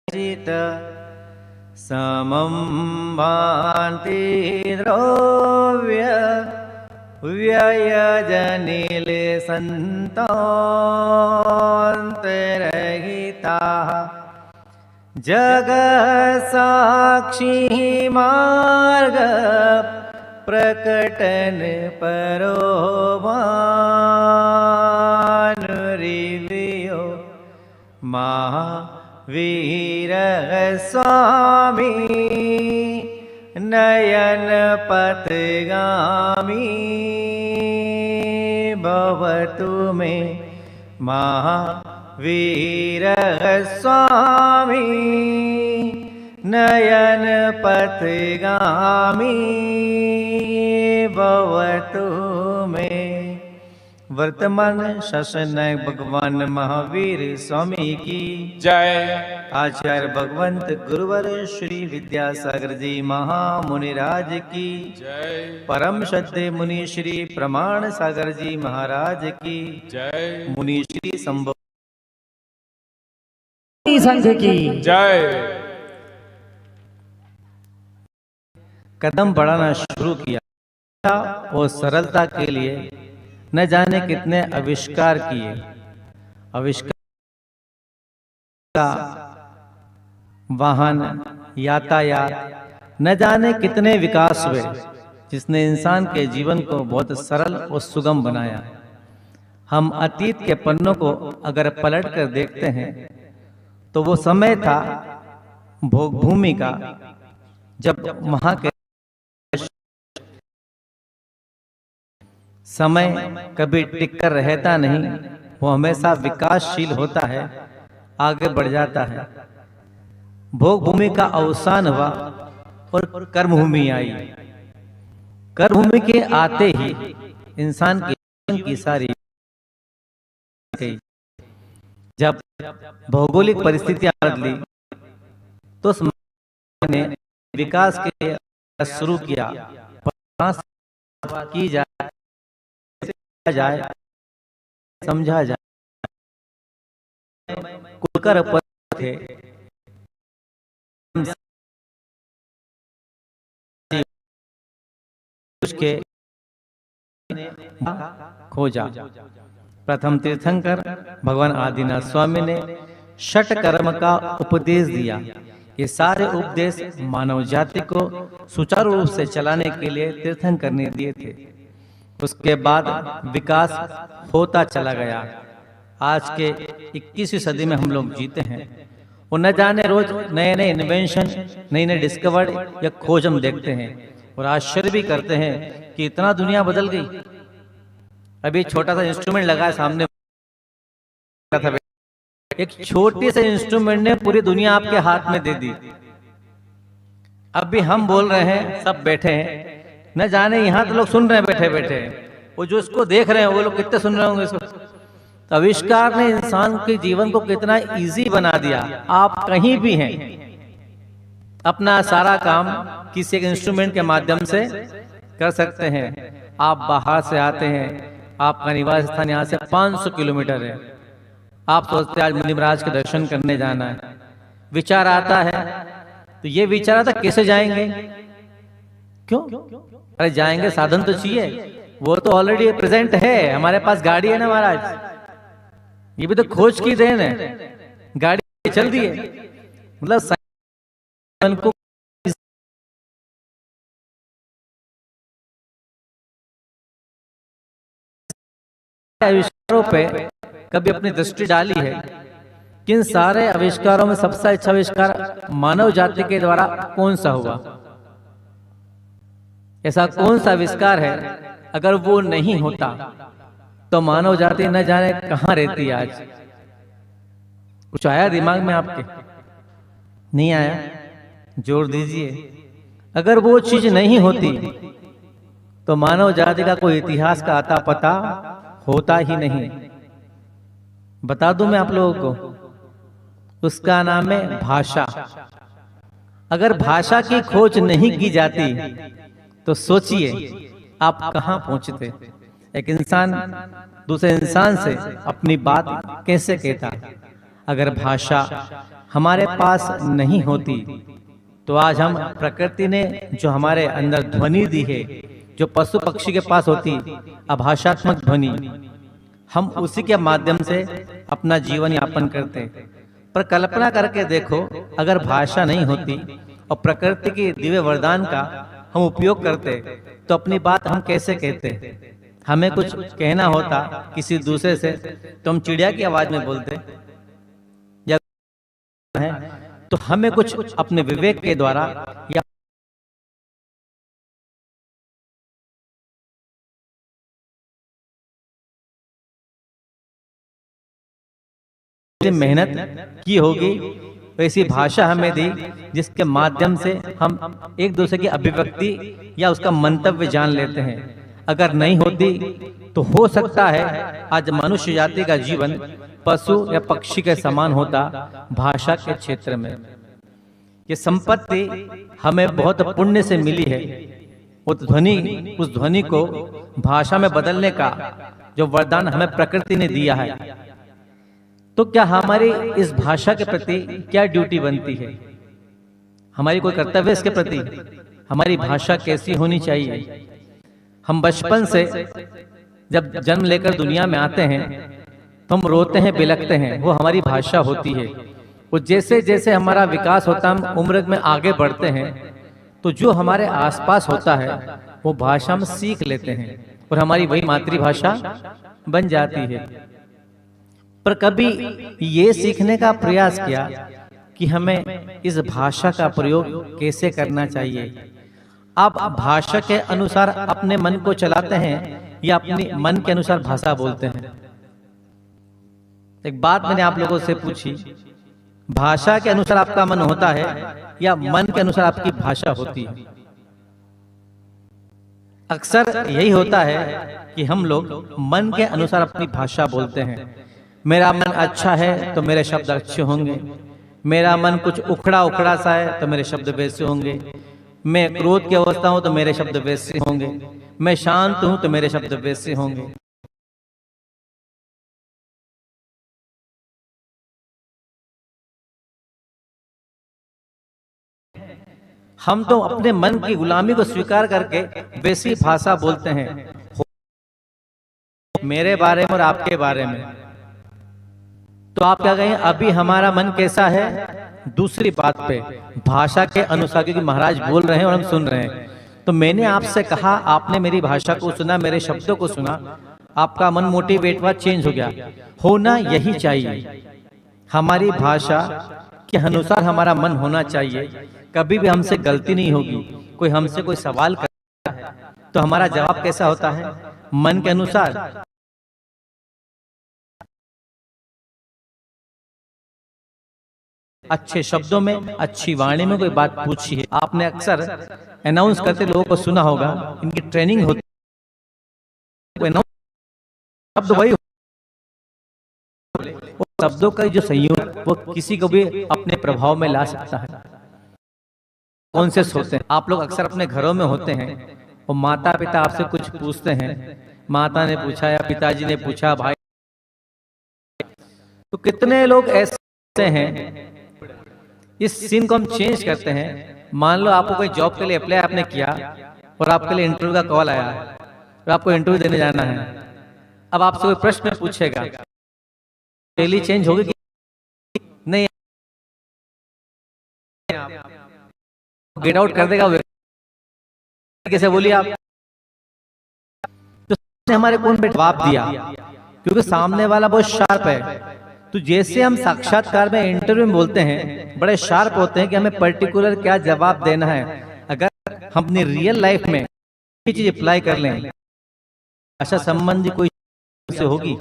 चित समं भान्ति द्रव्य व्ययजनिल सन्तोऽन्तरहिताः जगत्साक्षी मार्ग प्रकटन परोमानुरिवियो महावीर स्वामी नयन पथगामी भवतु मे महावीर स्वामी नयन पथगामी भवतु मे। वर्तमान शासन नायक भगवान महावीर स्वामी की जय। आचार्य भगवंत गुरुवर श्री विद्यासागर जी महामुनिराज की जय। परम श्रद्धे मुनि श्री प्रमाण सागर जी महाराज की जय। मुनि श्री संभव संघ की जय। कदम बढ़ाना शुरू किया और सरलता के लिए न जाने कितने आविष्कार किए। आविष्कार का वाहन, यातायात, न जाने कितने विकास हुए, जिसने इंसान के जीवन को बहुत सरल और सुगम बनाया। हम अतीत के पन्नों को अगर पलट कर देखते हैं तो वो समय था भोग भूमि का, जब वहां के समय कभी टिक कर रहता नहीं, वो हमेशा विकासशील होता है, आगे बढ़ जाता है। भोग भूमि का अवसान हुआ और कर्म भूमि आई। कर्म भूमि के आते ही इंसान के जीवन की सारी गई। जब भौगोलिक परिस्थितियां बदली तो समाज ने विकास के लिए शुरू किया। की जाए समझा जाए कुलकर थे उसके खोजा। प्रथम तीर्थंकर भगवान आदिनाथ स्वामी ने षट कर्म का उपदेश दिया। ये सारे उपदेश मानव जाति को सुचारू रूप से चलाने के लिए तीर्थंकर ने दिए थे। उसके बाद विकास होता चला गया। आज के 21वीं सदी में हम लोग जीते हैं। वो न जाने रोज नए नए इन्वेंशन, नई नई डिस्कवर्ड या खोज हम देखते हैं और आश्चर्य भी करते हैं कि इतना दुनिया बदल गई। अभी छोटा सा इंस्ट्रूमेंट लगा है सामने, एक छोटी से इंस्ट्रूमेंट ने पूरी दुनिया आपके हाथ में दे दी। अब भी हम बोल रहे हैं, सब बैठे हैं, न जाने यहाँ तो लोग सुन रहे हैं बैठे बैठे, वो जो इसको देख रहे हैं वो लोग कितने सुन रहे होंगे इसको। तो आविष्कार ने इंसान के जीवन को कितना इजी बना दिया। आप कहीं भी हैं, अपना सारा काम किसी एक इंस्ट्रूमेंट के माध्यम से कर सकते हैं। आप बाहर से आते हैं, आपका निवास स्थान यहाँ से 500 किलोमीटर है, आप सोचते हैं आज मुनि महाराज के दर्शन करने जाना है। विचार आता है तो ये विचार आता कैसे जाएंगे, क्यों? अरे जाएंगे, साधन तो चाहिए, वो तो ऑलरेडी प्रेजेंट है, हमारे पास गाड़ी है ना महाराज। ये भी तो खोज की देन है, गाड़ी चल दी है। मतलब को आविष्कारों पे कभी अपनी दृष्टि डाली है? किन सारे आविष्कारों में सबसे अच्छा आविष्कार मानव जाति के द्वारा कौन सा हुआ? ऐसा कौन सा आविष्कार है अगर वो नहीं होता तो मानव जाति न जाने कहां रहती आज? कुछ आया दिमाग में आपके? नहीं आया? जोर दीजिए। अगर वो चीज नहीं होती तो मानव जाति का कोई इतिहास का आता पता होता ही नहीं। बता दूं मैं आप लोगों को, उसका नाम है भाषा। अगर भाषा की खोज नहीं की जाती तो सोचिए आप कहां पहुंचते। एक इंसान दूसरे इंसान से अपनी बात कैसे कहता? अगर भाषा हमारे पास नहीं होती तो आज हम प्रकृति ने जो हमारे अंदर ध्वनि दी है, जो पशु पक्षी के पास होती आभाषात्मक ध्वनि, हम उसी के माध्यम से अपना जीवन यापन करते। पर कल्पना करके देखो, अगर भाषा नहीं होती और प्रकृति की दिव्य वरदान का हम उपयोग करते तो अपनी बात हम कैसे कहते? हमें कुछ कहना होता किसी दूसरे से तो हम चिड़िया की आवाज में बोलते, या है तो हमें कुछ अपने विवेक के द्वारा या मेहनत की होगी, वैसी भाषा हमें दी जिसके माध्यम से हम एक दूसरे की अभिव्यक्ति या उसका मंतव्य जान लेते हैं। अगर नहीं होती तो हो सकता है आज मनुष्य जाति का जीवन पशु या पक्षी के समान होता भाषा के क्षेत्र में। ये संपत्ति हमें बहुत पुण्य से मिली है। उस ध्वनि को भाषा में बदलने का जो वरदान हमें प्रकृति ने दिया है, तो क्या हमारी इस भाषा के प्रति क्या ड्यूटी बनती है? हमारी कोई कर्तव्य इसके प्रति? हमारी भाषा कैसी होनी चाहिए? हम बचपन से जब जन्म लेकर दुनिया में आते हैं तो हम रोते हैं, बिलखते हैं, वो हमारी भाषा होती है। वो जैसे जैसे हमारा विकास होता है, हम उम्र में आगे बढ़ते हैं, तो जो हमारे आसपास होता है वो भाषा हम सीख लेते हैं और हमारी वही मातृभाषा बन जाती है। पर कभी ये सीखने का प्रयास किया कि हमें इस भाषा का प्रयोग कैसे करना चाहिए? आप भाषा के अनुसार अपने मन को चलाते हैं या अपने मन के अनुसार भाषा बोलते हैं? एक बात मैंने आप लोगों से पूछी, भाषा के अनुसार आपका मन होता है या मन के अनुसार आपकी भाषा होती है? अक्सर यही होता है कि हम लोग मन के अनुसार अपनी भाषा बोलते हैं। मेरा मन अच्छा है तो मेरे शब्द अच्छे होंगे, मेरा मन कुछ उखड़ा उखड़ा सा है तो मेरे शब्द वैसे होंगे, मैं क्रोध की अवस्था हूं तो मेरे शब्द वैसे होंगे, मैं शांत हूं तो मेरे शब्द वैसे होंगे। हम तो अपने मन की गुलामी को स्वीकार करके वैसी भाषा बोलते हैं मेरे बारे में और आपके बारे में। तो आप क्या कहें, अभी हमारा मन कैसा है? दूसरी बात पे भाषा के अनुसार, क्योंकि महाराज बोल रहे हैं और हम सुन रहे हैं। तो मैंने आपसे कहा, आपने मेरी भाषा को सुना, मेरे शब्दों को सुना, आपका मन मोटिवेट हुआ, चेंज हो गया। होना यही चाहिए, हमारी भाषा के अनुसार हमारा मन होना चाहिए। कभी भी हमसे गलती नहीं होगी। कोई हमसे कोई सवाल करता है तो हमारा जवाब कैसा होता है? मन के अनुसार। अच्छे शब्दों में, अच्छी वाणी में कोई बात पूछी है। आपने अक्सर अनाउंस करते लोगों को सुना होगा, इनकी ट्रेनिंग होती है, शब्द वही शब्दों का जो संयोग वो किसी को भी अपने प्रभाव में ला सकता है। कॉन्शियस होते हैं आप लोग, अक्सर अपने घरों में होते हैं और माता पिता आपसे कुछ पूछते हैं, माता ने पूछा या पिताजी ने पूछा, भाई, तो कितने लोग ऐसे हैं। इस सीन को हम चेंज करते हैं। मान लो आपको कोई जॉब के लिए अप्लाई आपने किया और आपके लिए इंटरव्यू का कॉल आया और आपको इंटरव्यू देने जाना है। अब आपसे कोई प्रश्न पूछेगा, डेली चेंज होगी कि नहीं? गेट आउट कर देगा कैसे? बोलिए आप। तो हमारे कौन पे जवाब दिया? क्योंकि सामने वाला बहुत शार्प है। तो जैसे हम साक्षात्कार में, इंटरव्यू में बोलते हैं, बड़े शार्प होते हैं कि हमें पर्टिकुलर क्या जवाब देना है। अगर हम अपनी रियल लाइफ में ये चीज अप्लाई कर लें, भाषा संबंधी कोई से होगी,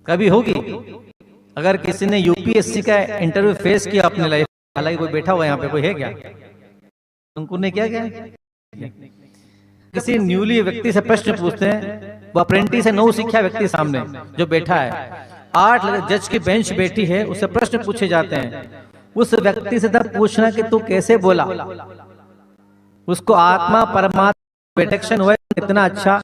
कभी होगी? अगर किसी ने यूपीएससी का इंटरव्यू फेस किया अपने लाइफ, हालांकि कोई बैठा हुआ यहाँ पे, कोई है क्या? उनको ने क्या किसी न्यूली व्यक्ति से प्रश्न पूछते हैं, वो अप्रेंटिस है, 9 सीखा व्यक्ति सामने जो बैठा है, 8 जज की बेंच बैठी है, उससे प्रश्न पूछे जाते हैं। उस व्यक्ति से तब पूछना कि तू कैसे बोला, उसको आत्मा परमात्मा डिटेक्शन हुआ, इतना अच्छा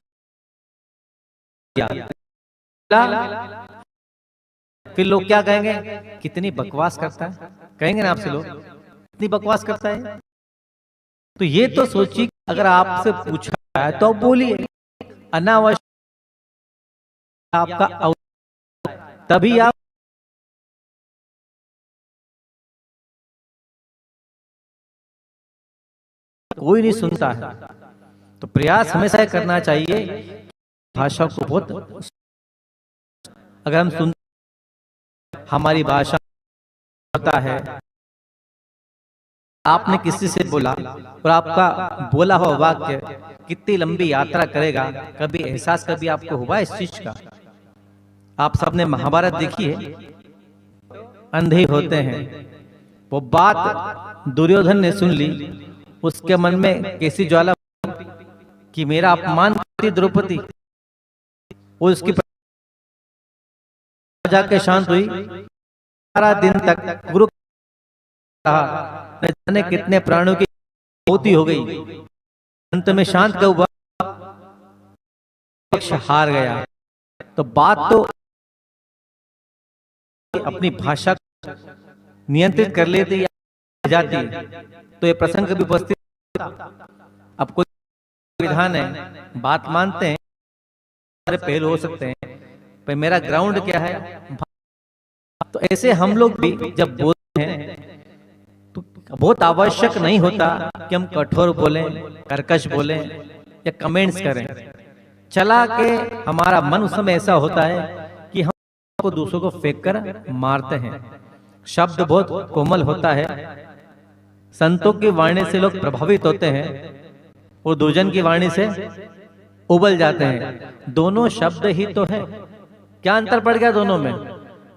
फिर लोग क्या कहेंगे, कितनी बकवास करता है, कहेंगे ना आपसे लोग, कितनी बकवास करता है। तो ये तो सोचिए, अगर आपसे पूछा है तो आप बोलिए, अनावश्यक आपका तभी आप कोई नहीं सुनता है। तो प्रयास हमेशा ये करना चाहिए भाषा को बहुत, अगर हम सुन हमारी भाषा होता है, आपने किसी से बोला और आपका बोला हुआ वाक्य कितनी लंबी यात्रा करेगा, कभी एहसास कभी आपको हुआ इस चीज का? आप सबने महाभारत देखी है, अंधे होते हैं, वो बात दुर्योधन ने सुन ली, उसके मन में कैसी ज्वाला कि मेरा अपमान करती द्रौपदी, वो उसकी जाके शांत हुई। 12 दिन तक गुरु कहा, न जाने कितने प्राणों की मौत हो गई, अंत में शांत का हुआ, पक्ष हार गया। तो बात तो अपनी भाषा नियंत्रित कर लेती या जाती, तो ये प्रसंग भी उपस्थित। अब कोई विधान है, बात मानते हैं, सारे पहलू हो सकते हैं, पर मेरा ग्राउंड क्या है। तो ऐसे हम लोग भी जब बोलते हैं तो बहुत आवश्यक नहीं होता कि हम कठोर बोलें, कर्कश बोलें या कमेंट्स करें। चला के हमारा मन उस समय ऐसा होता है कि हम को दूसरों को फेंक कर मारते हैं। शब्द बहुत कोमल होता है, संतों की वाणी से लोग प्रभावित होते हैं और दुर्जन की वाणी से उबल जाते हैं। दोनों शब्द ही तो है, क्या अंतर पड़ गया दोनों में?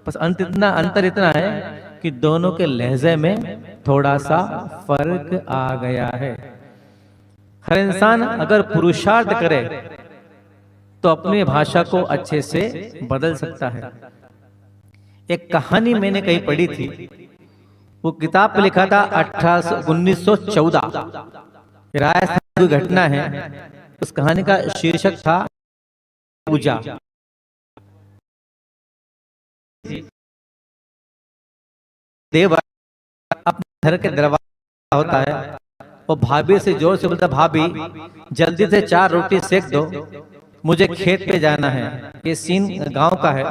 बस अंतर इतना है कि दोनों के लहजे में थोड़ा सा फर्क आ गया है। हर इंसान अगर पुरुषार्थ करे तो अपनी भाषा को अच्छे से बदल सकता है। एक कहानी मैंने कहीं पढ़ी थी, वो किताब पे लिखा था 1914, राजस्थान की घटना है। उस कहानी का शीर्षक था पूजा। देवर अपने घर के दरवाजा होता है, वो भाभी से जोर से बोलता, भाभी जल्दी से 4 रोटी सेक दो, मुझे खेत पे जाना है। ये सीन गांव का है।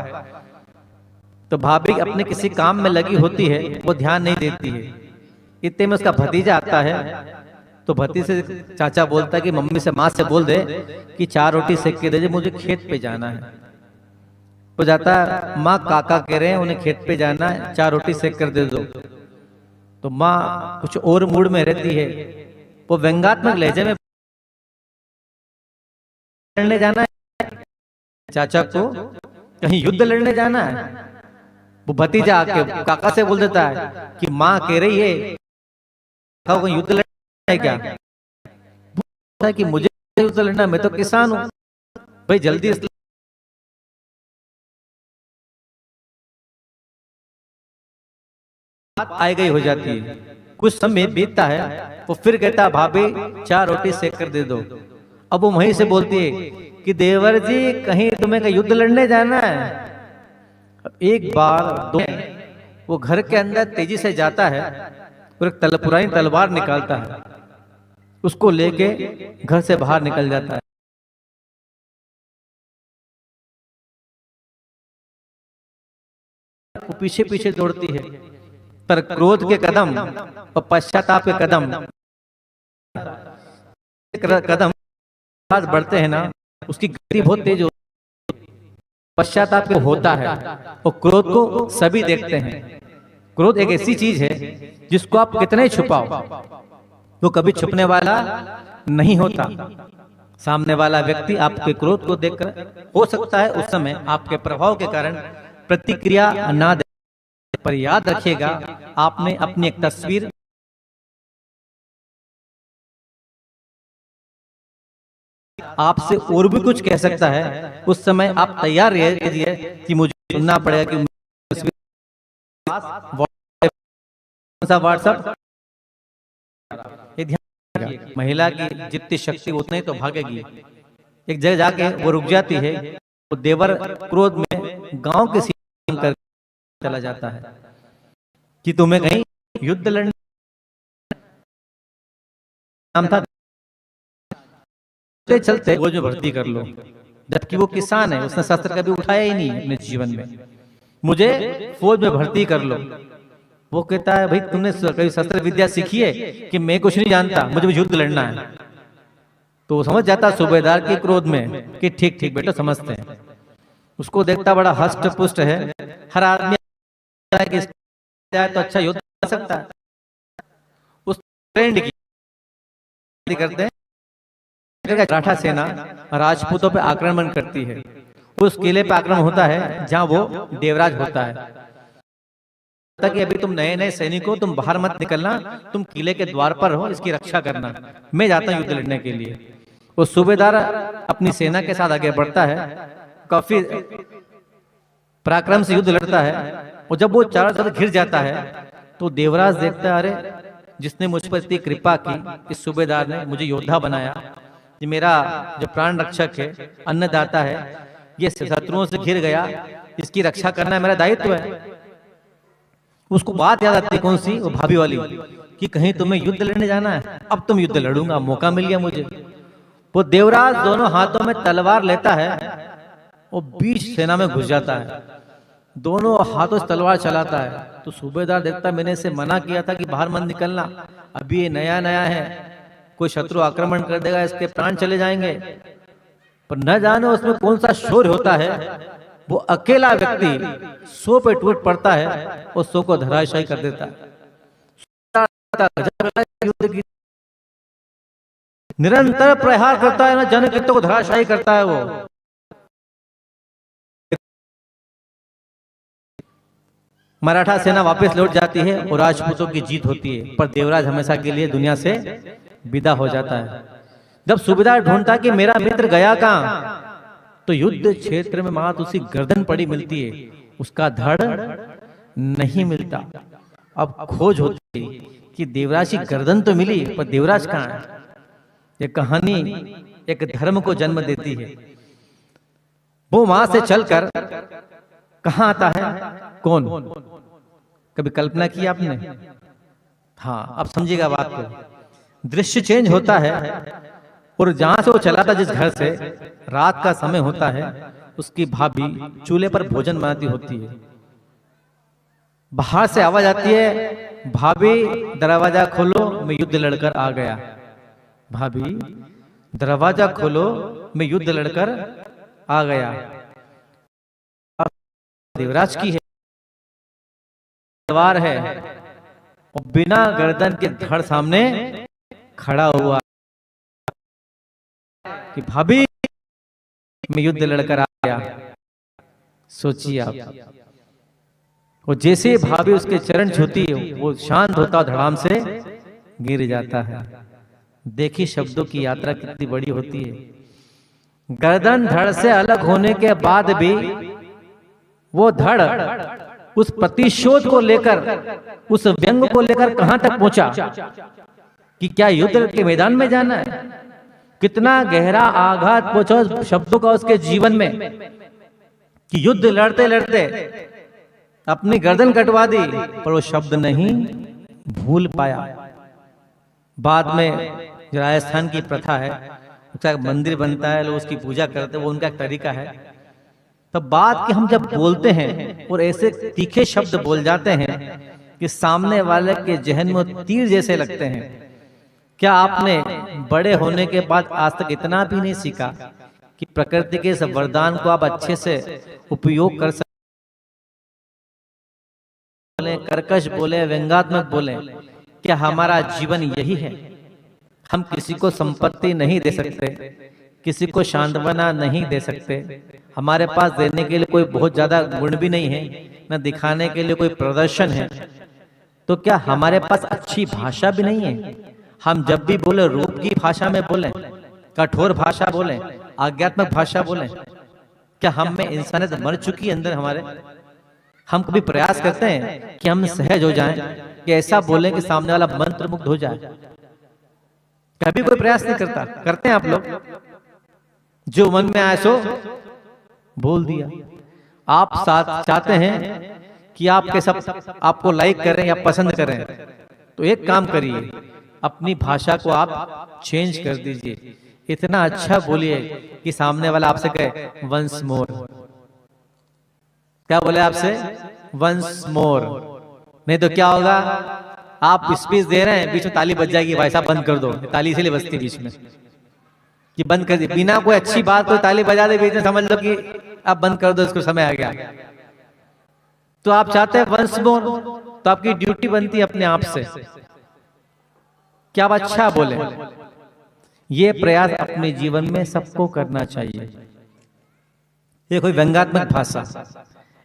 तो भाभी अपने किसी काम में लगी होती है, वो ध्यान नहीं देती है। इतने में उसका भतीजा आता है, तो भतीजे से चाचा बोलता है कि मम्मी से, माँ से बोल दे कि 4 रोटी सेक के दे, मुझे खेत पे जाना है। वो जाता है, माँ काका कह रहे हैं उन्हें खेत पे जाना है, 4 रोटी सेक कर दे दो। तो माँ कुछ और मूड में रहती है, वो व्यंग्यात्मक लहजे में, लड़ने जाना है चाचा को, कहीं युद्ध लड़ने जाना है। वो भतीजा आके काका से बोल देता है कि माँ कह रही है कहीं युद्ध लड़ना है क्या? कि मुझे युद्ध लड़ना, मैं तो किसान हूं भाई, जल्दी आ गई हो जाती है। कुछ समय बीतता है, वो फिर कहता, भाभी 4 रोटी सेक कर दे दो। अब वो वहीं से बोलती है कि देवर जी कहीं तुम्हें का युद्ध लड़ने जाना है। अब एक बार दो, वो घर के अंदर तेजी से जाता है और एक पुरानी तलवार निकालता है, उसको लेके घर से बाहर निकल जाता है। वो पीछे पीछे दौड़ती है, पर क्रोध के कदम और पश्चाताप के कदम बढ़ते हैं ना, उसकी गति बहुत तेज होती है। पश्चाताप होता है और क्रोध को सभी देखते हैं। क्रोध एक ऐसी चीज है जिसको आप कितने छुपाओ, वो कभी छुपने वाला नहीं होता। सामने वाला व्यक्ति आपके क्रोध को देखकर, हो सकता है उस समय आपके प्रभाव के कारण प्रतिक्रिया ना दे, पर याद रखिएगा आपने अपनी एक तस्वीर आपसे और भी कुछ कह सकता है। उस समय आप तैयार रहिए कि मुझे सुनना पड़ेगा कि व्हाट्सएप, ये ध्यान रखिए, महिला की जितनी शक्ति उतनी तो भागेगी। एक जगह जाके वो रुक जाती है, वो देवर क्रोध में गांव के चला जाता है कि तुम्हें कहीं युद्ध लड़ने नाम था, चलते फौज में भर्ती कर लो, जबकि वो किसान है, उसने शस्त्र कभी उठाया ही नहीं अपने जीवन में, मुझे फौज में भर्ती कर लो। वो कहता है भाई तुमने कभी शस्त्र विद्या सीखी है कि मैं कुछ नहीं जानता, मुझे युद्ध लड़ना है। तो वो समझ जाता सूबेदार के क्रोध में कि ठीक ठीक बेटा समझते हैं। उसको देखता बड़ा हष्ट पुष्ट है, हर आदमी तो अच्छा युद्ध कर सकता है। उस ट्रेंड की करते हैं, मराठा सेना राजपूतों पे आक्रमण करती है। उस किले पे आक्रमण होता है जहां वो देवराज होता है, कि अभी तुम नए नए सैनिक हो, तुम बाहर मत निकलना, तुम किले के द्वार पर रहो, इसकी रक्षा करना, मैं जाता हूं युद्ध लड़ने के लिए। वो सूबेदार अपनी सेना के साथ आगे बढ़ता है, काफी पराक्रम से युद्ध लड़ता है, और जब वो चारों तरफ घिर जाता है तो देवराज देखता है अरे जिसने मुझ पर इतनी कृपा की, इस सूबेदार ने मुझे योद्धा बनाया, ये मेरा जो प्राण रक्षक है, अन्नदाता है, ये शत्रुओं से घिर गया, इसकी रक्षा करना मेरा दायित्व है। उसको बात याद आती कौन सी, वो भाभी वाली, कि कहीं तुम्हें युद्ध लड़ने जाना है, अब तुम युद्ध लड़ूंगा, मौका मिल गया मुझे। वो देवराज दोनों हाथों में तलवार लेता है, वो बीच सेना में घुस जाता है, दोनों हाथों से तलवार चलाता है। तो सूबेदार देखता मैंने इसे मना किया था कि बाहर मत निकलना, अभी ये नया नया है, कोई शत्रु आक्रमण कर देगा, इसके प्राण चले जाएंगे। पर न जाने उसमें कौन सा शोर होता है, वो अकेला व्यक्ति सो पे टूट पड़ता है और सो को धराशायी कर देता है। निरंतर प्रहार करता है ना, जन कितों को धराशायी करता है वो। मराठा सेना वापस लौट जाती है और राजपूतों की जीत होती है, पर देवराज हमेशा के लिए दुनिया से विदा हो जाता है। जब सूबेदार ढूंढता कि मेरा मित्र गया कहां, तो युद्ध क्षेत्र में मात उसी गर्दन पड़ी मिलती है, उसका धड़ नहीं मिलता। अब खोज होती है कि देवराज की गर्दन तो मिली, पर देवराज कहां है। ये कहानी एक धर्म को जन्म देती है। वो वहां से चलकर कहां आता है, कौन, कभी कल्पना की आपने? हाँ, अब समझिएगा बात को। दृश्य चेंज होता है और जहां से वो चला था, जिस घर से, रात का समय होता है, उसकी भाभी चूल्हे पर भोजन बनाती होती है। बाहर से आवाज आती है, भाभी दरवाजा खोलो, मैं युद्ध लड़कर आ गया। भाभी दरवाजा खोलो, मैं युद्ध लड़कर आ गया। देवराज की है, तलवार है, और बिना गर्दन के धड़ सामने खड़ा हुआ कि भाभी मैं युद्ध लड़कर आ गया। सोचिए आप, वो जैसे भाभी उसके चरण छूती है, वो शांत होता, धड़ाम से गिर जाता है। देखिए शब्दों की यात्रा कितनी बड़ी होती है। गर्दन धड़ से अलग होने के बाद भी वो धड़ उस प्रतिशोध को लेकर, उस व्यंग को लेकर कहां तक पहुंचा कि क्या युद्ध के मैदान में जाना है। कितना गहरा आघात पहुंचा शब्दों का उसके जीवन में, कि युद्ध लड़ते लड़ते अपनी गर्दन कटवा दी, पर वो शब्द नहीं भूल पाया। बाद में राजस्थान की प्रथा है, उसका मंदिर बनता है, लोग उसकी पूजा करते हैं, वो उनका एक तरीका है। तब बात कि हम जब बोलते हैं और ऐसे तीखे शब्द बोल जाते हैं कि सामने वाले के जहन में तीर जैसे लगते हैं। क्या आपने बड़े होने के बाद आज तक इतना भी नहीं सीखा कि प्रकृति के इस वरदान को आप अच्छे से उपयोग कर सकते, कर्कश बोले, व्यंगात्मक बोले? क्या हमारा जीवन यही है? हम किसी को संपत्ति नहीं दे सकते, किसी को सांत्वना नहीं दे सकते, हमारे पास देने के लिए कोई बहुत ज्यादा गुण भी नहीं है, न दिखाने के लिए कोई प्रदर्शन है, तो क्या हमारे पास अच्छी भाषा भी नहीं है? हम जब भी बोले रूप की भाषा में बोलें, कठोर भाषा बोलें, आज्ञात्मक भाषा बोलें? क्या हम में इंसानियत मर चुकी है अंदर हमारे? हम कभी प्रयास करते हैं कि हम सहज हो जाएं, कि ऐसा बोलें कि सामने वाला मंत्र मुग्ध हो जाए? कभी कोई प्रयास नहीं करता। करते हैं आप लोग? जो मन में आए सो बोल दिया। आप साथ चाहते हैं कि आपके सब आपको लाइक करें या पसंद करें, तो एक काम करिए, अपनी भाषा को आप चेंज कर दीजिए। इतना अच्छा बोलिए कि सामने वाला आपसे कहे वंस मोर। क्या बोले आपसे? Once more. नहीं तो क्या होगा, आप स्पीच दे रहे हैं, बीच में ताली बज जाएगी, भाई साहब बंद कर दो। ताली इसीलिए बजती बीच में कि बंद कर दी, बिना कोई अच्छी बात कोई ताली बजा दे बीच में, समझ लो कि आप बंद कर दो, इसको समय आ गया। तो आप चाहते हैं वंस मोर, तो आपकी ड्यूटी बनती है अपने आप से क्या आप अच्छा बोले। ये प्रयास अपने जीवन में सबको करना चाहिए। एक कोई व्यंग्यात्मक भाषा,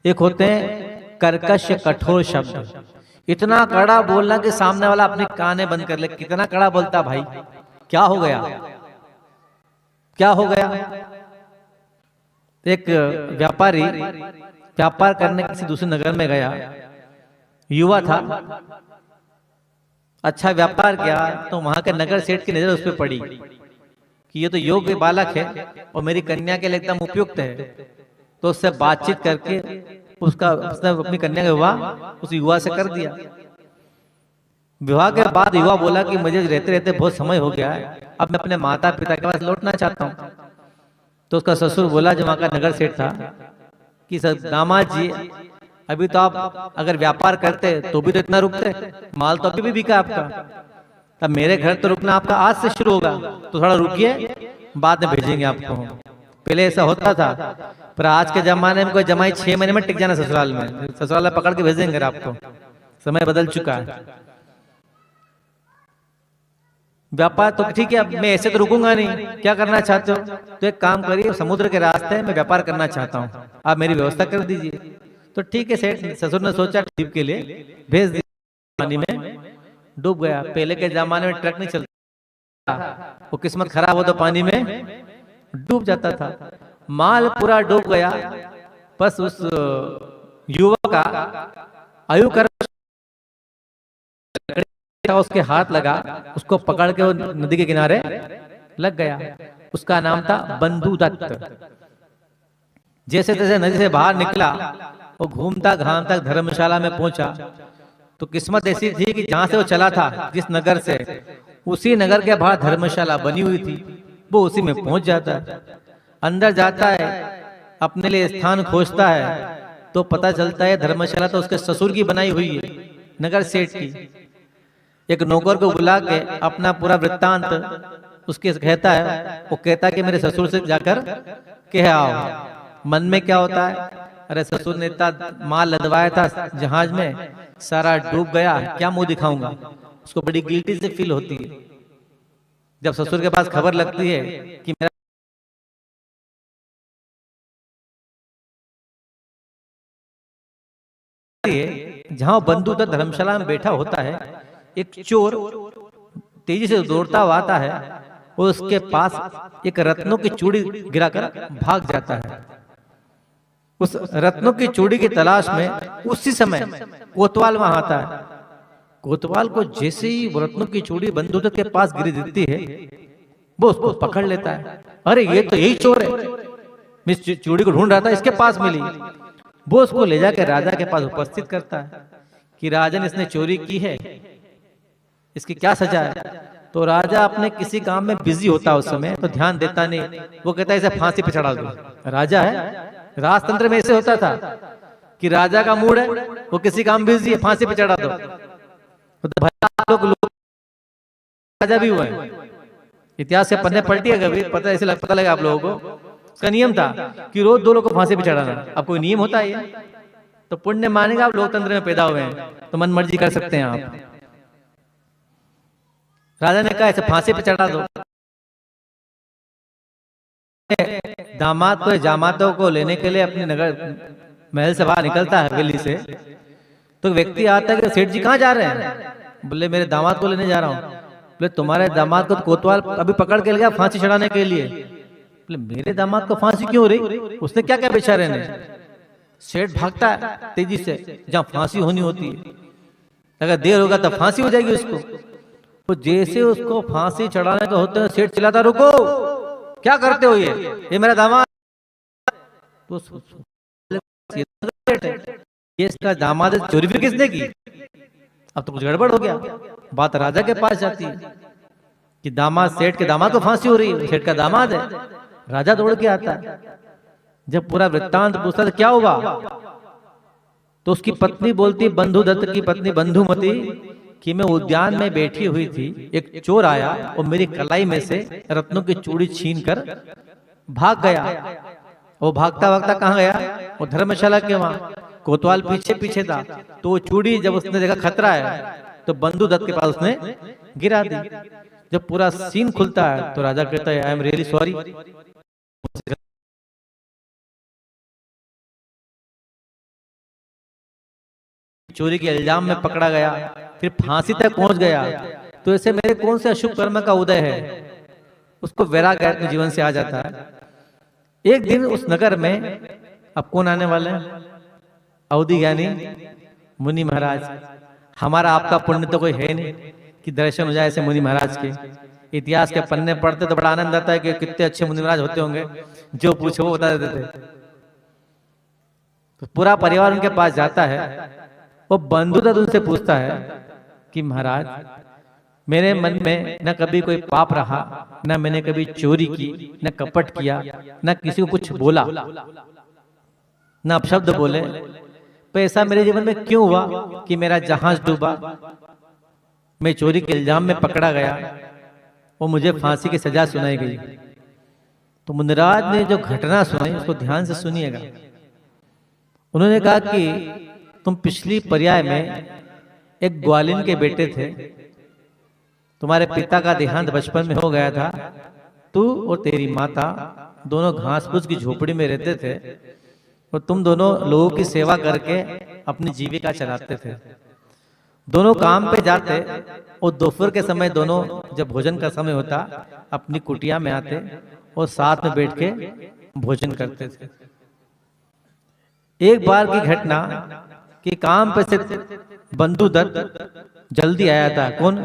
एक होते हैं कर्कश कठोर शब्द। इतना कड़ा बोलना कि सामने वाला अपने काने बंद कर ले। कितना कड़ा बोलता भाई, क्या हो गया, क्या हो गया। एक व्यापारी व्यापार करने किसी दूसरे नगर में गया, युवा था, अच्छा व्यापार किया, तो वहां के नगर सेठ की नजर उस पर पड़ी कि ये तो योग्य बालक है और मेरी कन्या के लिए एकदम उपयुक्त है। तो उससे बातचीत करके उसने अपनी कन्या का विवाह उस युवा से कर दिया। विवाह के बाद युवा बोला कि मुझे रहते रहते बहुत समय हो गया है, अब मैं अपने माता पिता के पास लौटना चाहता हूँ। तो उसका ससुर बोला, जो वहां का नगर सेठ था, कि दामाद जी अभी तो आप अगर व्यापार करते तो भी तो इतना रुकते, माल तो अभी भी बिका आपका, तब मेरे घर तो रुकना आपका आज से शुरू होगा, तो थोड़ा रुकिए, बाद में भेजेंगे आपको। पहले ऐसा होता था, पर आज के जमाने में कोई जमाई 6 महीने में टिक जाना ससुराल में, ससुराल में पकड़ के भेजेंगे आपको। समय बदल चुका है। व्यापार तो ठीक है, अब मैं ऐसे तो रुकूंगा नहीं, क्या करना चाहते हो? तो एक काम करिए, समुद्र के रास्ते में व्यापार करना चाहता हूँ, आप मेरी व्यवस्था कर दीजिए। तो ठीक है, सेठ ससुर ने सोचा ट्रिप के लिए भेज दिया, पानी में डूब गया। पहले के जमाने में ट्रक नहीं चलता, वो किस्मत खराब हो तो पानी में डूब जाता था। माल पूरा डूब गया, बस उस युवक का आयु कर उसके हाथ लगा, उसको पकड़ के वो नदी के किनारे लग गया। उसका नाम था बंधु दत्त। जैसे तैसे नदी से बाहर निकला, वो घूमता घामता धर्मशाला में पहुंचा। तो किस्मत ऐसी थी कि जहां से वो चला था, जिस नगर से, उसी नगर के बाहर धर्मशाला बनी हुई थी। वो उसी में पहुंच जाता है, अंदर जाता है, अपने लिए स्थान खोजता है, तो पता चलता है धर्मशाला तो उसके ससुर की बनाई हुई है, नगर सेठ की। एक नौकर को बुला के अपना पूरा वृत्तांत उसके कहता है। वो कहता है कि मेरे ससुर से जाकर कह आओ। मन में क्या होता है, अरे ससुर ने इतना माल लदवाया था जहाज में, सारा डूब गया, क्या मुंह दिखाऊंगा। उसको बड़ी गिल्टी से फील होती है जब ससुर के पास खबर लगती है कि मेरा जहां बंधु तो धर्मशाला में बैठा होता है, एक चोर तेजी से दौड़ता हुआ आता है और उसके पास एक रत्नों की चूड़ी गिराकर भाग जाता है। उस रत्नों की चूड़ी की तलाश में उसी समय कोतवाल वहां आता है। कोतवाल को जैसे ही रत्नों की चूड़ी बंधु के पास गिरी दिखती है, वो उसको पकड़ लेता है। अरे ये तो यही चोर है, मैं चूड़ी को ढूंढ रहा था, इसके पास मिली। वो उसको ले जाकर राजा के पास उपस्थित करता है कि राजन, इसने चोरी की है, इसकी क्या सजा है। तो राजा अपने किसी काम में बिजी होता उस समय, तो ध्यान देता नहीं। वो कहता है इसे फांसी पे चढ़ा दो। राजा है, राजतंत्र में ऐसे होता था कि राजा का मूड है, वो किसी काम बिजी है, फांसी पे चढ़ा दो। तो भाई आप लोग राजा भी हुए, इतिहास के पन्ने पलटिए कभी, पता लगा आप लोगों को। उसका नियम था कि रोज 2 लोग को फांसी पे चढ़ाना। अब कोई नियम होता है, तो पुण्य मानेगा, आप लोकतंत्र में पैदा हुए हैं तो मन मर्जी कर सकते हैं आप। राजा ने कहा इसे फांसी पे चढ़ा दो। दामाद को जामातों को लेने के लिए अपने नगर महल से बाहर निकलता है हवेली से। तो व्यक्ति आता है कि सेठ जी कहाँ जा रहे हैं? बोले मेरे दामाद को लेने जा रहा हूँ। बोले तुम्हारे दामाद को तो कोतवाल अभी पकड़ के ले गया फांसी चढ़ाने के लिए। बोले मेरे दामाद को फांसी क्यों हो रही, उसने क्या क्या बेचारे ने। सेठ भागता है तेजी से जहाँ फांसी होनी होती है, अगर देर होगा तो फांसी हो जाएगी उसको। तो जैसे उसको फांसी चढ़ाने का होता है, सेठ चिल्लाता रुको, क्या करते हो ये मेरा दामाद। तो ये इसका दामाद है, चोरी भी किसने की? अब तो कुछ गड़बड़ हो गया। बात राजा के पास जाती है कि दामाद, सेठ के दामाद को फांसी हो रही है, सेठ का दामाद है। राजा दौड़ के आता है। जब पूरा वृत्तांत पूछता क्या हुआ, तो उसकी पत्नी बोलती, बंधुदत्त की पत्नी बंधुमती, कि मैं उद्यान में बैठी हुई थी, एक चोर आया और मेरी कलाई में से रत्नों की चूड़ी छीन कर भाग गया। वो भागता भागता कहाँ गया? वो धर्मशाला के वहां, कोतवाल पीछे पीछे था। तो वो चूड़ी जब उसने देखा खतरा है, तो बंधुदत्त के पास उसने गिरा दी। जब पूरा सीन खुलता है तो राजा कहता है, आई एम रियली सॉरी। चोरी के इल्जाम में पकड़ा गया, फिर फांसी तक पहुंच गया, तो ऐसे मेरे कौन से अशुभ कर्म का उदय है? उसको वैराग्य अपने जीवन से आ जाता है। एक दिन उस नगर में अब कौन आने वाले हैं? अवधि ज्ञानी मुनि महाराज। हमारा आपका पुण्य तो कोई है नहीं कि दर्शन हो जाए ऐसे मुनि महाराज के। इतिहास के पन्ने पढ़ते तो बड़ा आनंद आता है कि कितने अच्छे मुनि महाराज होते होंगे, जो पूछो वो बता देते थे। तो पूरा परिवार उनके पास जाता है। वो बंधुदत्त उनसे पूछता है कि महाराज, मेरे मन में न कभी कोई पाप रहा, न मैंने कभी चोरी की, न कपट किया, न किसी को कुछ बोला, न अपशब्द बोले, तो ऐसा मेरे जीवन में क्यों हुआ कि मेरा जहाज डूबा, मैं चोरी के इल्जाम में पकड़ा गया और मुझे फांसी की सजा सुनाई गई? तो मुनिराज ने जो घटना सुनाई उसको ध्यान से सुनिएगा। उन्होंने कहा कि तुम पिछली पर्याय में एक ग्वालिन के बेटे थे, तुम्हारे पिता का देहांत बचपन में हो गया था, तू और तेरी माता दोनों घास फूस की झोपड़ी में रहते थे और तुम दोनों लोगों की सेवा करके अपनी जीविका चलाते थे। दोनों काम पे जाते और दोपहर के समय दोनों जब भोजन का समय होता अपनी कुटिया में आते और साथ में बैठ के भोजन करते थे। एक बार की घटना कि काम पे से बंधुदत्त जल्दी आया था। कौन?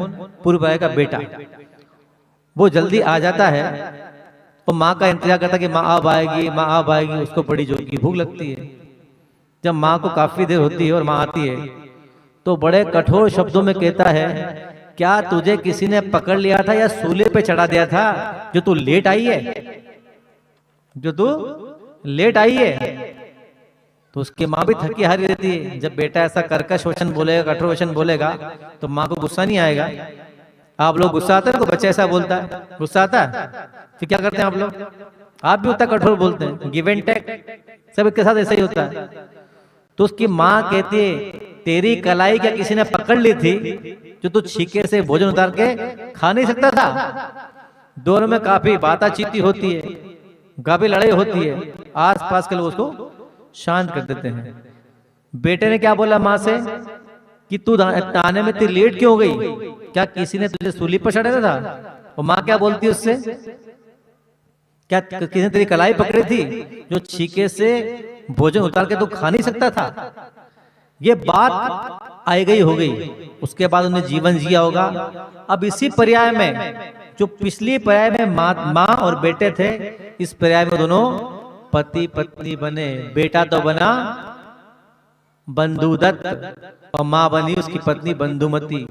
पूर्वबाई का बेटा। वो जल्दी आ जाता है और माँ का इंतजार करता कि माँ अब आएगी, माँ अब आएगी। उसको बड़ी जोर की भूख लगती है। जब माँ को काफी देर होती है और माँ आती है तो बड़े कठोर शब्दों में कहता है, क्या तुझे किसी ने पकड़ लिया था या सूले पे चढ़ा दिया था जो तू लेट आई है? जो तू लेट आई है? तो उसकी माँ भी थकी हारी रहती है। जब बेटा ऐसा कर्कश वचन बोलेगा, कठोर वचन बोलेगा, तो माँ को गुस्सा नहीं आएगा? आप लोग गुस्सा आता है ना, बच्चा ऐसा बोलता है, गुस्सा आता है, फिर क्या करते हैं आप लोग? आप भी उतना कठोर बोलते हैं। गिव एंड टेक सब इसके साथ ऐसा ही होता है। तो उसकी माँ कहती है, तेरी कलाई क्या किसी ने पकड़ ली थी जो तू छीके से भोजन उतार के खा नहीं सकता था? दोनों में काफी बातचीत होती है, काफी लड़ाई होती है। आसपास के लोग उसको शांत कर देते हैं। बेटे ने क्या बोला माँ से कि तू आने में इतनी लेट क्यों हो गई? क्या किसी ने तुझे सूली पर चढ़ाया था? और माँ क्या बोलती है उससे, क्या किसी ने तेरी कलाई पकड़ी थी जो छीके से भोजन उतार के तू खा नहीं सकता था? ये बात आई गई हो गई। उसके बाद उन्हें जीवन जिया होगा। अब इसी पर्याय में, जो पिछली पर्याय में माँ और बेटे थे, इस पर्याय में दोनों पति पत्नी बने। बेटा तो बना बंधुदत्त और माँ बनी उसकी पत्नी बंधुमती।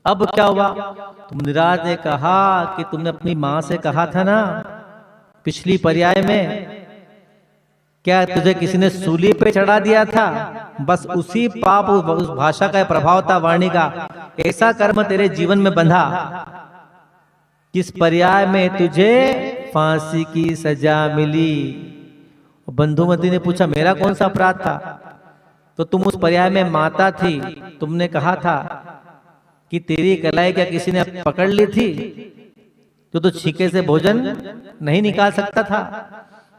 अब क्या हुआ? तो मुनिराज ने कहा कि तुमने अपनी माँ से कहा था ना पिछली पर्याय में, क्या तुझे किसी ने सूली पे चढ़ा दिया था? बस उसी पाप, उस भाषा का प्रभाव था, वाणी का। ऐसा कर्म तेरे जीवन में बंधा, किस पर्याय में तुझे फांसी की सजा मिली। बंधुमती ने पूछा, मेरा कौन सा अपराध था? तो तुम उस पर्याय में माता थी, तुमने कहा था कि तेरी कलाई क्या किसी ने पकड़ ली थी तो छीके से भोजन नहीं निकाल सकता था?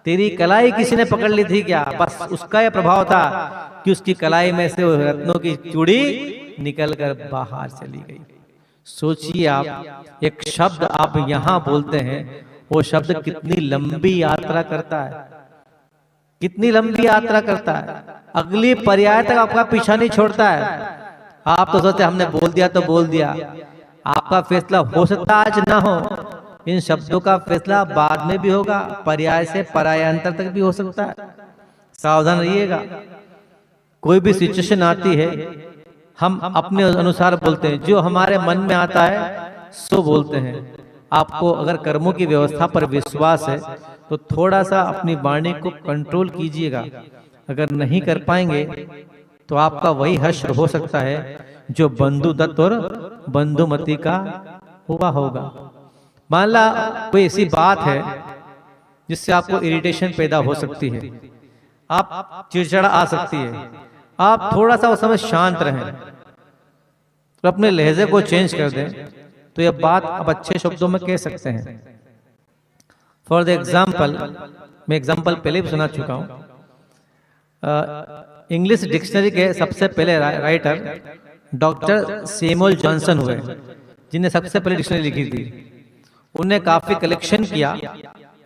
तेरी कलाई किसी ने पकड़ ली थी क्या? बस उसका यह प्रभाव था कि उसकी कलाई में से रत्नों की चूड़ी निकलकर बाहर चली गई। सोचिए आप, एक शब्द आप यहां बोलते हैं, वो शब्द कितनी लंबी यात्रा करता है, कितनी लंबी यात्रा करता है। अगली पर्याय तक आपका पीछा नहीं छोड़ता है। आप तो सोचते हमने बोल दिया तो बोल दिया। आपका फैसला हो सकता आज ना हो, इन शब्दों का फैसला बाद में भी होगा, पर्याय से पर्यायांतर तक भी हो सकता है। सावधान रहिएगा। कोई भी सिचुएशन आती है हम अपने अनुसार बोलते हैं, जो हमारे मन में आता है सो बोलते हैं। आपको अगर कर्मों की व्यवस्था पर विश्वास है तो थोड़ा सा अपनी वाणी को कंट्रोल कीजिएगा। अगर नहीं कर पाएंगे तो आपका वही हश्र हो सकता है जो बंधुदत्त और बंधुमती का हुआ होगा। मान ला कोई ऐसी बात है जिससे आपको इरिटेशन पैदा हो सकती है, आप चिड़चिड़ा आ सकती है, आप थोड़ा सा उस समय शांत रहें तो अपने लहजे को चेंज कर दें, तो यह बात आप अच्छे शब्दों में कह सकते हैं। फॉर द एग्जाम्पल, मैं एग्जाम्पल पहले भी सुना चुका हूँ। इंग्लिश डिक्शनरी के सबसे पहले राइटर डॉक्टर सैमुअल जॉनसन हुए, जिन्हें सबसे पहले डिक्शनरी लिखी थी। उन्हें काफी कलेक्शन किया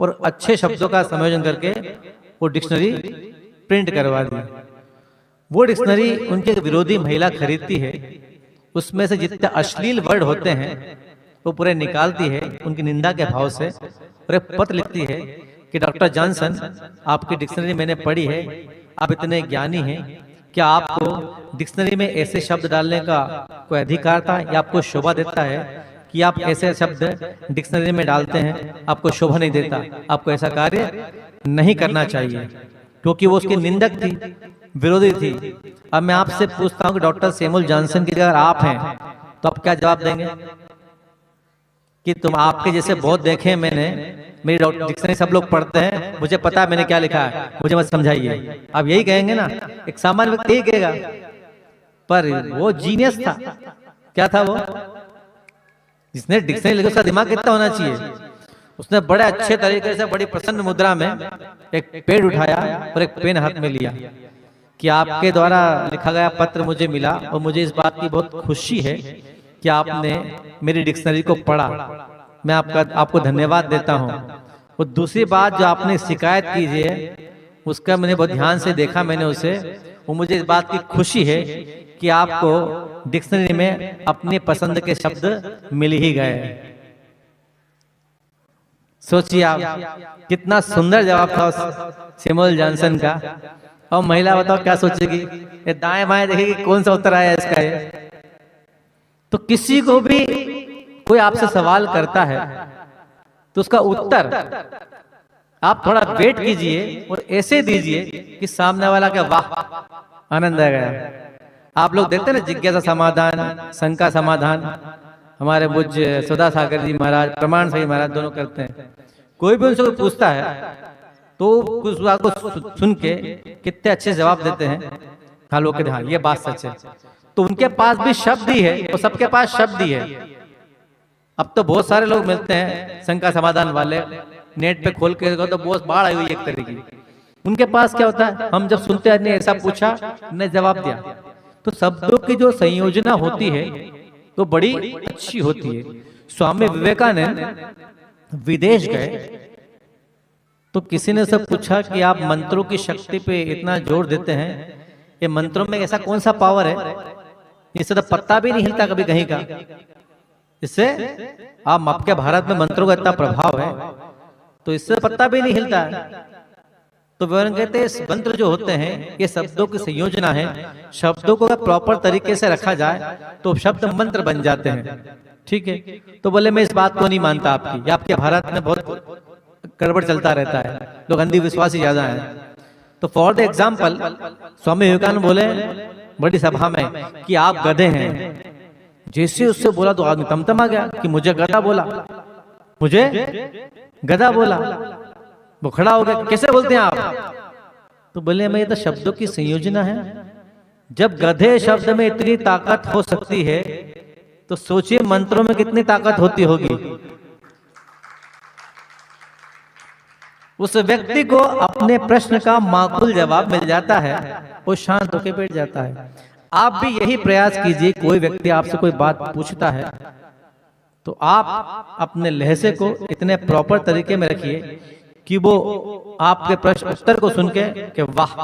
और अच्छे शब्दों का संयोजन करके वो डिक्शनरी प्रिंट करवा दी। वो डिक्शनरी उनके विरोधी महिला खरीदती है, उसमें से जितने अश्लील वर्ड होते हैं वो पूरे निकालती है उनकी निंदा के भाव से, और एक पत्र लिखती है कि डॉक्टर जॉनसन, आपकी डिक्शनरी मैंने पढ़ी है, आप इतने ज्ञानी हैं, क्या आपको डिक्शनरी में ऐसे शब्द डालने का कोई अधिकार था या आपको शोभा देता है कि आप ऐसे शब्द डिक्शनरी में डालते हैं? आपको शोभा नहीं देता, आपको ऐसा कार्य नहीं करना चाहिए, क्योंकि वो उसकी निंदक थी, विरोधी थी। अब मैं आपसे पूछता हूं कि डॉक्टर सैमुअल जॉनसन की जगह आप हैं तो आप क्या जवाब देंगे? कि तुम आपके जैसे बहुत देखे मैंने, मेरी डिक्शनरी सब लोग पढ़ते हैं, मुझे पता है मैंने क्या लिखा है, मुझे मत समझाइए। आप यही कहेंगे ना, एक सामान्य व्यक्ति यही कहेगा। पर वो जीनियस था, क्या था वो? जिसने डिक्शनरी लिखी उसका दिमाग कितना होना चाहिए। उसने बड़े अच्छे तरीके से बड़ी प्रसन्न मुद्रा में एक पेड़ उठाया और एक पेन हाथ में लिया कि आपके द्वारा लिखा गया पत्र मुझे मिला और मुझे इस बात की बहुत खुशी है कि आपने मेरी डिक्शनरी को पढ़ा, मैं आपको धन्यवाद देता हूँ। और दूसरी बात जो आपने शिकायत की है उसका मैंने बहुत ध्यान से देखा, मैंने उसे, वो मुझे इस बात की खुशी है कि आपको डिक्शनरी में अपने पसंद के शब्द मिल ही गए। सोचिए आप, कितना सुंदर जवाब था सैमुअल जॉनसन का। और महिला बताओ क्या सोचेगी? ये दाएं बाएं देखेगी कौन सा उत्तर आया इसका। ये तो किसी को भी कोई आपसे सवाल करता है तो उसका उत्तर आप थोड़ा वेट कीजिए और ऐसे दीजिए कि सामने वाला का वाह आनंद आ गया। आप लोग देखते हैं ना, जिज्ञासा समाधान, शंका समाधान, हमारे पूज्य सुधा सागर जी महाराज, प्रमाण सही महाराज दोनों करते हैं। कोई भी उनसे पूछता है तो उस बात को सुन के कितने अच्छे जवाब देते हैं। हाँ लोग कहते हाँ ये बात सच है, तो उनके पास भी शब्द ही है और सबके पास शब्द ही है। अब तो बहुत सारे लोग मिलते हैं शंका समाधान वाले, नेट पे खोल के तो बहुत बाढ़ आई हुई एक तरह की। उनके पास क्या होता है, हम जब सुनते हैं ने ऐसा पूछा ने जवाब दिया, तो शब्दों की जो संयोजना होती है तो बड़ी अच्छी होती है। स्वामी विवेकानंद विदेश गए तो किसी ने सब पूछा कि आप मंत्रों की शक्ति पे इतना जोर देते हैं, ये मंत्रों में ऐसा कौन सा पावर है, इससे तो पत्ता भी नहीं हिलता कभी कहीं का, इससे आप आपके भारत में मंत्रों का इतना प्रभाव है तो इससे पत्ता भी नहीं हिलता है। तो विवरण कहते हैं मंत्र जो होते हैं ये शब्दों की संयोजना है, शब्दों को अगर प्रॉपर तरीके से रखा जाए तो शब्द मंत्र बन जाते हैं। ठीक है, तो बोले मैं इस बात को नहीं मानता आपकी, या आपके भारत में बहुत गड़बड़ चलता रहता है, लोग अंधविश्वासी ज्यादा हैं। तो for the example Swami Vivekananda बोले बड़ी सभा में कि आप गधे हैं। जैसे उससे बोला तो आदमी तमतमा गया कि मुझे गधा बोला, मुझे गधा बोला। वो खड़ा हो गया, कैसे बोलते हैं आप? तो बोले मैं ये तो शब्दों की संयोजना है। जब गधे शब्द में इतनी ताकत हो सकती है तो सोचिए मंत्रों में कितनी ताकत होती होगी। उस व्यक्ति को अपने प्रश्न का माकूल जवाब मिल जाता है, वो शांत होकर बैठ जाता है। आप भी यही प्रयास कीजिए, कोई व्यक्ति आपसे कोई बात पूछता है तो आप अपने लहजे को इतने प्रॉपर तरीके में रखिए कि वो आपके प्रश्न उत्तर को सुन के वाह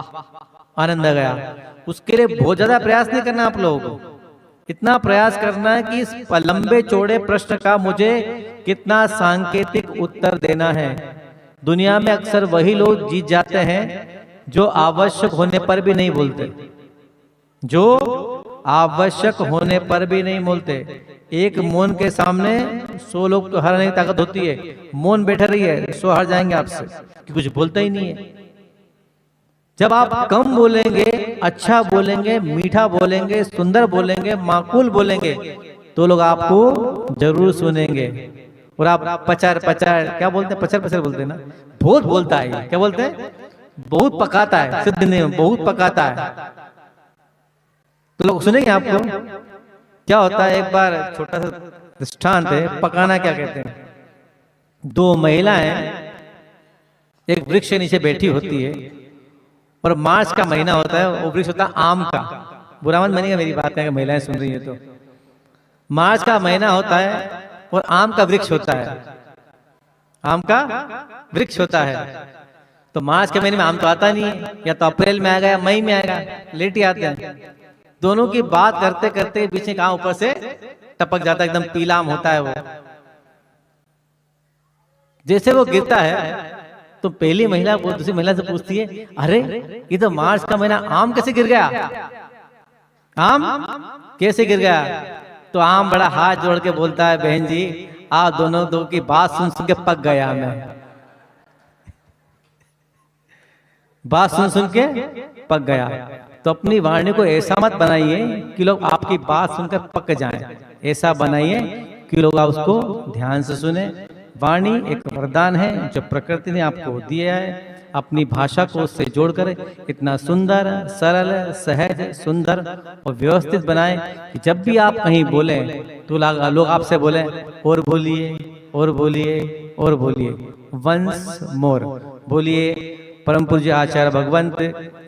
आनंद आ गया। उसके लिए बहुत ज्यादा प्रयास नहीं करना आप लोगों को, इतना प्रयास करना है कि इस लंबे चौड़े प्रश्न का मुझे कितना सांकेतिक उत्तर देना है। दुनिया में अक्सर वही लोग जीत जाते हैं जो आवश्यक होने पर भी नहीं बोलते। जो आवश्यक होने पर भी नहीं बोलते। एक मौन के सामने 100 लोग तो हराने की ताकत होती है। मौन बैठे रही है 100 हार जाएंगे आपसे, कि कुछ बोलता ही नहीं है। जब आप कम बोलेंगे, अच्छा बोलेंगे, मीठा बोलेंगे, सुंदर बोलेंगे, माकूल बोलेंगे, तो लोग आपको जरूर सुनेंगे। और आप पचर पचर क्या बोलते हैं, पचर पचर बोलते हैं ना, बहुत बोलता है, क्या बोलते हैं, बहुत पकाता है, सिद्ध नहीं, बहुत पकाता है, तो लोग सुनेंगे आपको। क्या होता है, एक बार छोटा सा दृष्टांत है, पकाना क्या कहते हैं। 2 महिलाएं एक वृक्ष के नीचे बैठी होती है, और मार्च का महीना होता है, वो वृक्ष होता है आम का। बुरा मत मानिएगा मेरी बात है, महिलाएं सुन रही है तो। मार्च का महीना होता है और आम का वृक्ष होता है, आम का वृक्ष होता है। तो मार्च के महीने में आम तो आता नहीं है, या तो अप्रैल में आएगा या मई में आएगा, लेट ही आते हैं। दोनों की बात करते करते बीच में कहां ऊपर से टपक जाता है, एकदम पीला आम होता है वो। जैसे वो गिरता है तो पहली महिला वो दूसरी महिला से पूछती है, अरे ये तो मार्च का महीना, आम कैसे गिर गया, आम कैसे गिर गया। तो आम बड़ा हाथ जोड़ के बोलता है, बहन जी आप दोनों दो की बात सुन सुन के पक गया मैं, बात सुन सुन के पक गया। तो अपनी वाणी को ऐसा मत बनाइए कि लोग आपकी बात सुनकर पक जाएं, ऐसा बनाइए कि लोग आप उसको ध्यान से सुने। वाणी एक वरदान है जो प्रकृति ने आपको दिया है। अपनी भाषा को उससे जोड़कर इतना सुंदर, सरल, सहज, सुंदर और व्यवस्थित बनाएं कि जब भी आप कहीं बोलें तो लोग आपसे बोलें, और बोलिए, और बोलिए, और बोलिए, वंस मोर बोलिए। परम पूज्य आचार्य भगवंत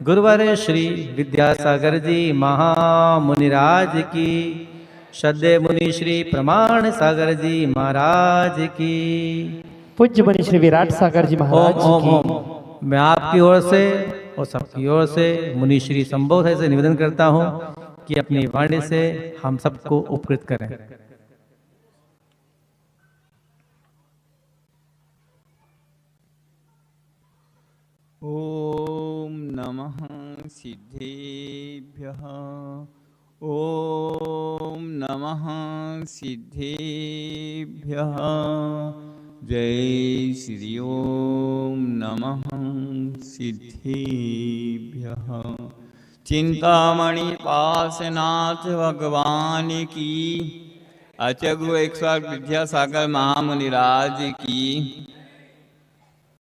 गुरुवर श्री विद्यासागर जी महामुनिराज की, श्रद्धेय मुनि श्री प्रमाण सागर जी महाराज की, पूज्य मुनि श्री विराट सागर जी महाराज की। ओम। मैं आपकी ओर से और सबकी ओर से मुनि श्री संबोध से निवेदन करता हूं कि अपनी वाणी से हम सबको उपकृत करें। ओम नमः सिद्धेभ्यः, ओम नमः सिद्धेभ्यः। जय श्री ओम नमः सिद्धेभ्यः। चिंतामणि पासनाथ भगवान की, आचार्य गुरु एक विद्यासागर महामुनिराज की,